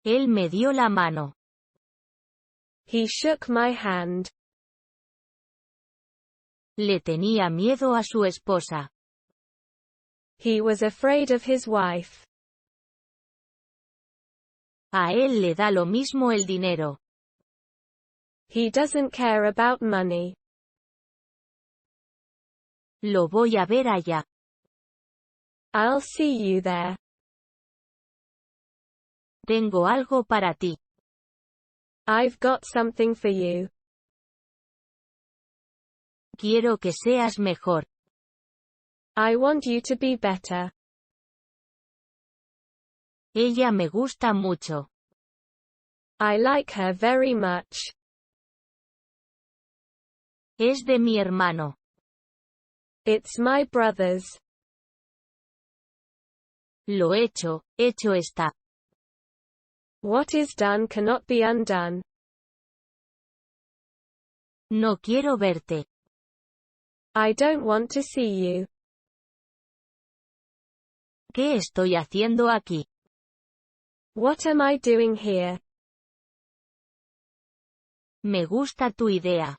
Él me dio la mano. He shook my hand. Le tenía miedo a su esposa. He was afraid of his wife. A él le da lo mismo el dinero. He doesn't care about money. Lo voy a ver allá. I'll see you there. Tengo algo para ti. I've got something for you. Quiero que seas mejor. I want you to be better. Ella me gusta mucho. I like her very much. Es de mi hermano. It's my brother's. Lo hecho está. What is done cannot be undone. No quiero verte. I don't want to see you. ¿Qué estoy haciendo aquí? What am I doing here? Me gusta tu idea.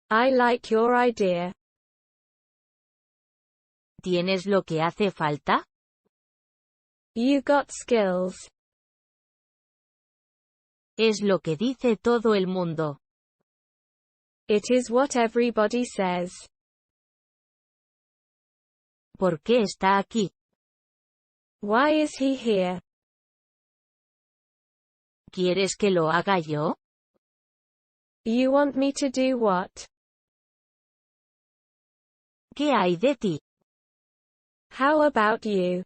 I like your idea. ¿Tienes lo que hace falta? You got skills. Es lo que dice todo el mundo. It is what everybody says. ¿Por qué está aquí? Why is he here? ¿Quieres que lo haga yo? You want me to do what? ¿Qué hay de ti? How about you?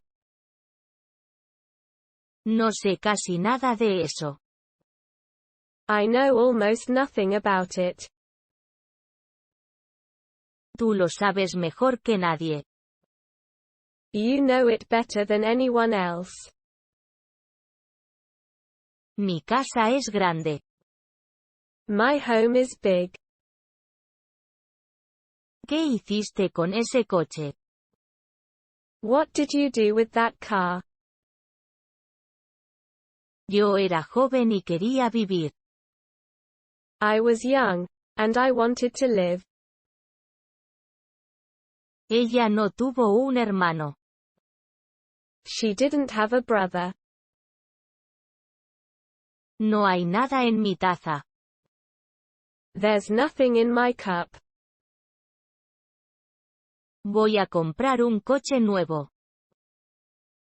No sé casi nada de eso. I know almost nothing about it. Tú lo sabes mejor que nadie. You know it better than anyone else. Mi casa es grande. My home is big. ¿Qué hiciste con ese coche? What did you do with that car? Yo era joven y quería vivir. I was young, and I wanted to live. Ella no tuvo un hermano. She didn't have a brother. No hay nada en mi taza. There's nothing in my cup. Voy a comprar un coche nuevo.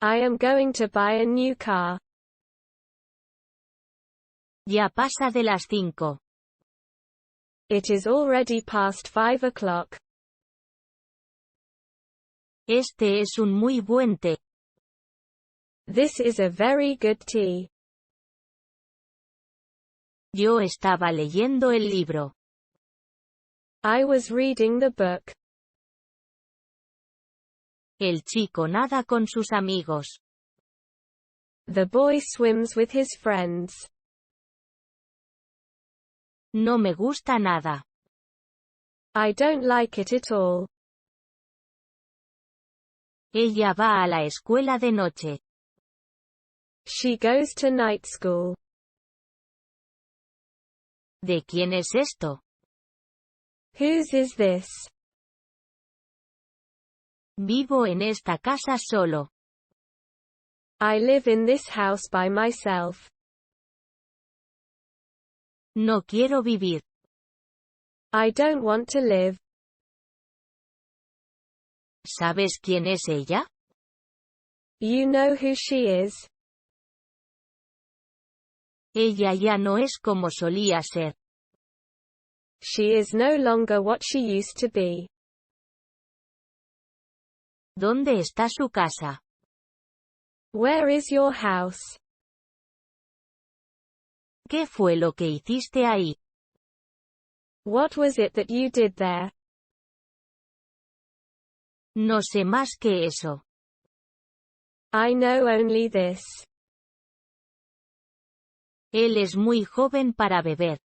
I am going to buy a new car. Ya pasa de las 5. It is already past 5 o'clock. Este es un muy buen té. This is a very good tea. Yo estaba leyendo el libro. I was reading the book. El chico nada con sus amigos. The boy swims with his friends. No me gusta nada. I don't like it at all. Ella va a la escuela de noche. She goes to night school. ¿De quién es esto? Whose is this? Vivo en esta casa solo. I live in this house by myself. No quiero vivir. I don't want to live. ¿Sabes quién es ella? You know who she is. Ella ya no es como solía ser. She is no longer what she used to be. ¿Dónde está su casa? Where is your house? ¿Qué fue lo que hiciste ahí? What was it that you did there? No sé más que eso. I know only this. Él es muy joven para beber.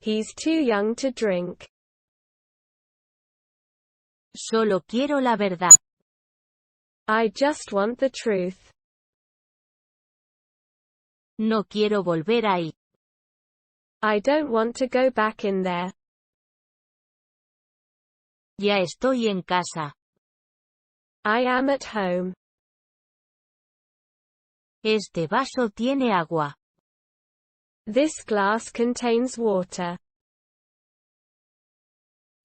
He's too young to drink. Solo quiero la verdad. I just want the truth. No quiero volver ahí. I don't want to go back in there. Ya estoy en casa. I am at home. Este vaso tiene agua. This glass contains water.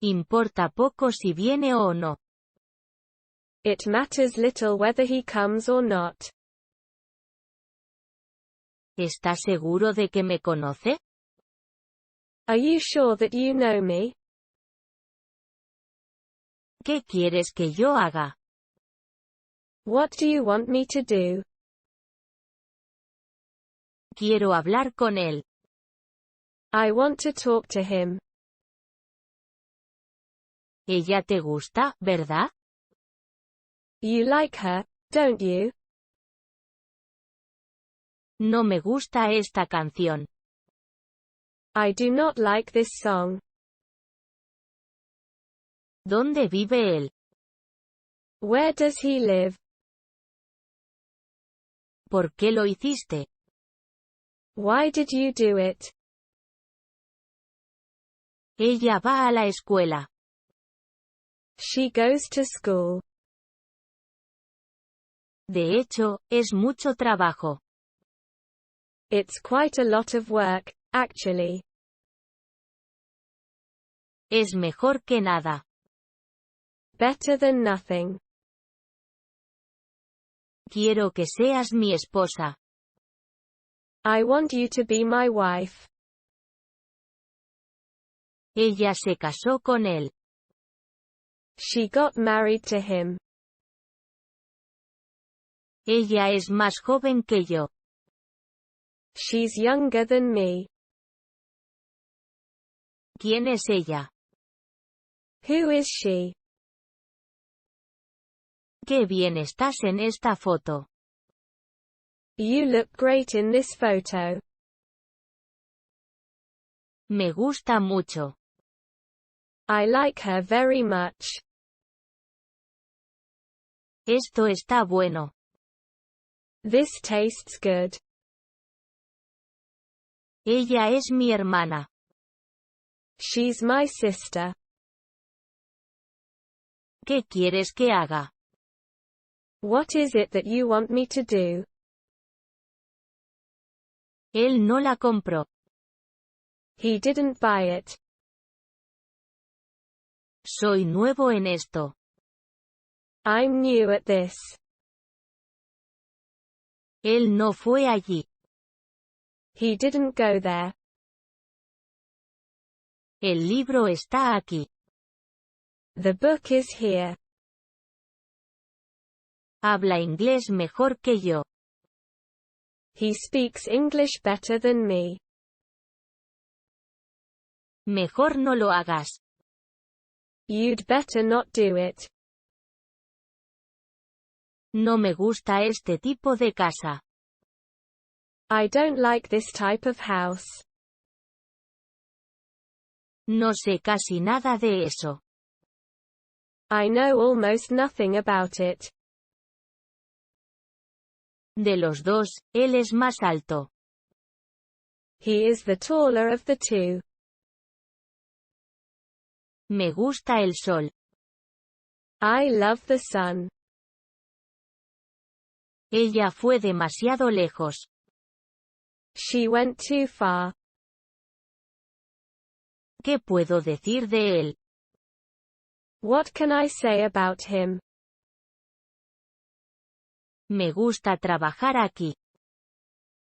Importa poco si viene o no. It matters little whether he comes or not. ¿Estás seguro de que me conoce? Are you sure that you know me? ¿Qué quieres que yo haga? What do you want me to do? Quiero hablar con él. I want to talk to him. Ella te gusta, ¿verdad? You like her, don't you? No me gusta esta canción. I do not like this song. ¿Dónde vive él? Where does he live? ¿Por qué lo hiciste? Why did you do it? Ella va a la escuela. She goes to school. De hecho, es mucho trabajo. It's quite a lot of work, actually. Es mejor que nada. Better than nothing. Quiero que seas mi esposa. I want you to be my wife. Ella se casó con él. She got married to him. Ella es más joven que yo. She's younger than me. ¿Quién es ella? Who is she? Qué bien estás en esta foto. You look great in this photo. Me gusta mucho. I like her very much. Esto está bueno. This tastes good. Ella es mi hermana. She's my sister. ¿Qué quieres que haga? What is it that you want me to do? Él no la compró. He didn't buy it. Soy nuevo en esto. I'm new at this. Él no fue allí. He didn't go there. El libro está aquí. The book is here. Habla inglés mejor que yo. He speaks English better than me. Mejor no lo hagas. You'd better not do it. No me gusta este tipo de casa. I don't like this type of house. No sé casi nada de eso. I know almost nothing about it. De los dos, él es más alto. He is the taller of the two. Me gusta el sol. I love the sun. Ella fue demasiado lejos. She went too far. ¿Qué puedo decir de él? What can I say about him? Me gusta trabajar aquí.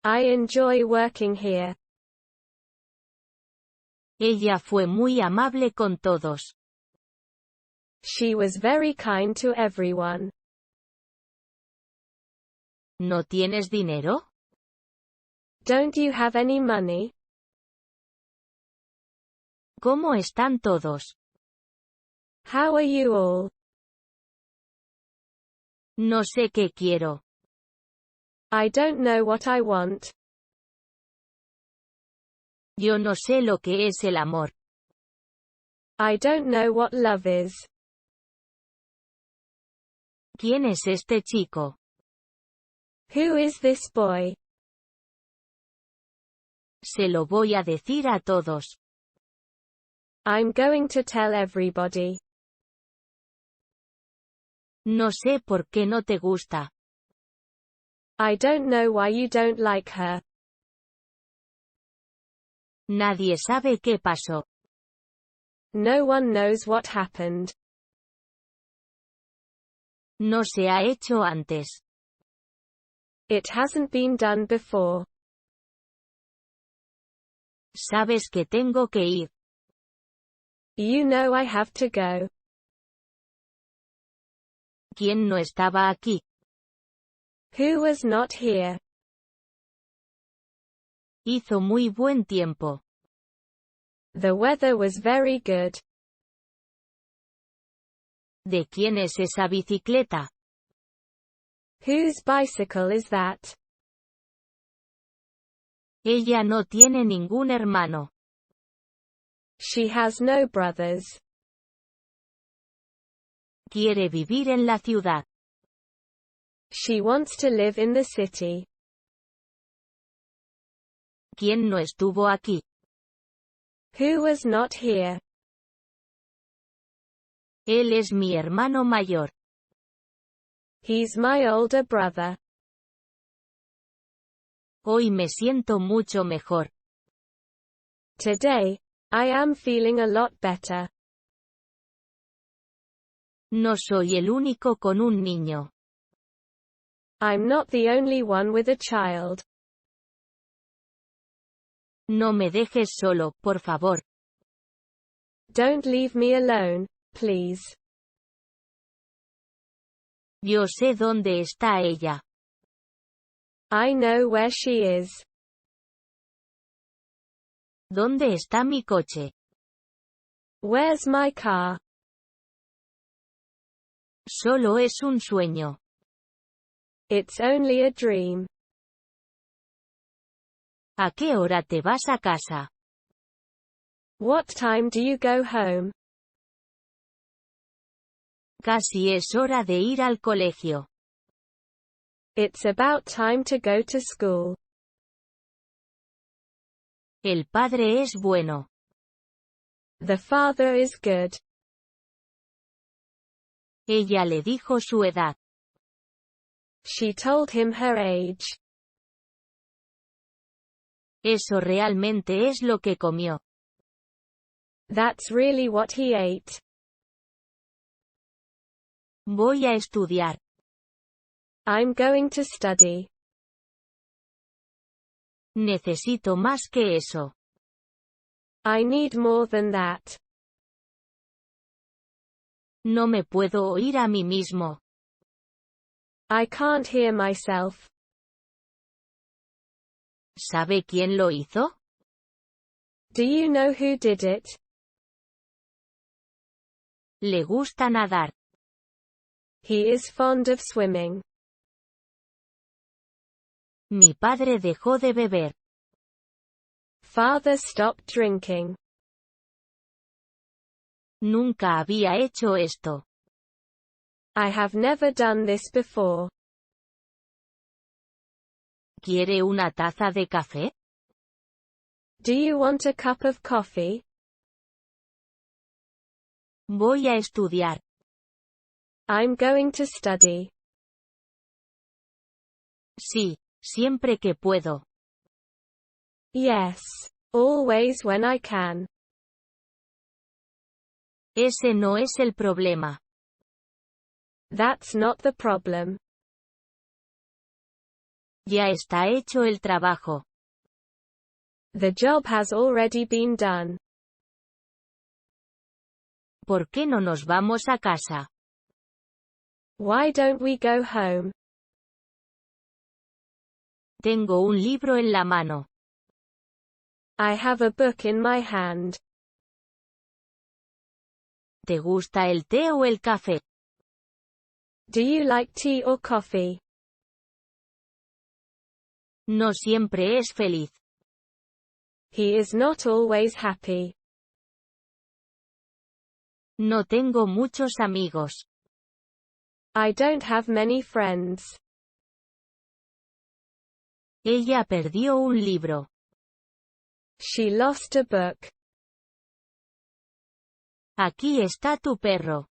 I enjoy working here. Ella fue muy amable con todos. She was very kind to everyone. ¿No tienes dinero? Don't you have any money? ¿Cómo están todos? How are you all? No sé qué quiero. I don't know what I want. Yo no sé lo que es el amor. I don't know what love is. ¿Quién es este chico? Who is this boy? Se lo voy a decir a todos. I'm going to tell everybody. No sé por qué no te gusta. I don't know why you don't like her. Nadie sabe qué pasó. No one knows what happened. No se ha hecho antes. It hasn't been done before. Sabes que tengo que ir. You know I have to go. ¿Quién no estaba aquí? Who was not here? Hizo muy buen tiempo. The weather was very good. ¿De quién es esa bicicleta? Whose bicycle is that? Ella no tiene ningún hermano. She has no brothers. Quiere vivir en la ciudad. She wants to live in the city. ¿Quién no estuvo aquí? Who was not here? Él es mi hermano mayor. He's my older brother. Hoy me siento mucho mejor. Today, I am feeling a lot better. No soy el único con un niño. I'm not the only one with a child. No me dejes solo, por favor. Don't leave me alone, please. Yo sé dónde está ella. I know where she is. ¿Dónde está mi coche? Where's my car? Solo es un sueño. It's only a dream. ¿A qué hora te vas a casa? What time do you go home? Casi es hora de ir al colegio. It's about time to go to school. El padre es bueno. The father is good. Ella le dijo su edad. She told him her age. Eso realmente es lo que comió. That's really what he ate. Voy a estudiar. I'm going to study. Necesito más que eso. I need more than that. No me puedo oír a mí mismo. I can't hear myself. ¿Sabe quién lo hizo? Do you know who did it? Le gusta nadar. He is fond of swimming. Mi padre dejó de beber. Father stopped drinking. Nunca había hecho esto. I have never done this before. ¿Quiere una taza de café? Do you want a cup of coffee? Voy a estudiar. I'm going to study. Sí, siempre que puedo. Yes. Always when I can. Ese no es el problema. That's not the problem. Ya está hecho el trabajo. The job has already been done. ¿Por qué no nos vamos a casa? Why don't we go home? Tengo un libro en la mano. I have a book in my hand. ¿Te gusta el té o el café? Do you like tea or coffee? No siempre es feliz. He is not always happy. No tengo muchos amigos. I don't have many friends. Ella perdió un libro. She lost a book. Aquí está tu perro.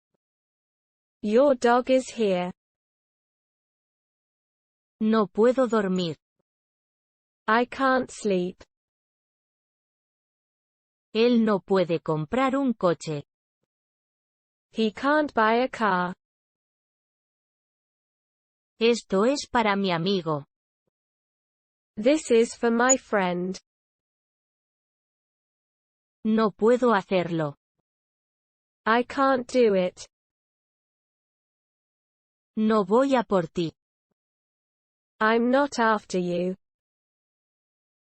Your dog is here. No puedo dormir. I can't sleep. Él no puede comprar un coche. He can't buy a car. Esto es para mi amigo. This is for my friend. No puedo hacerlo. I can't do it. No voy a por ti. I'm not after you.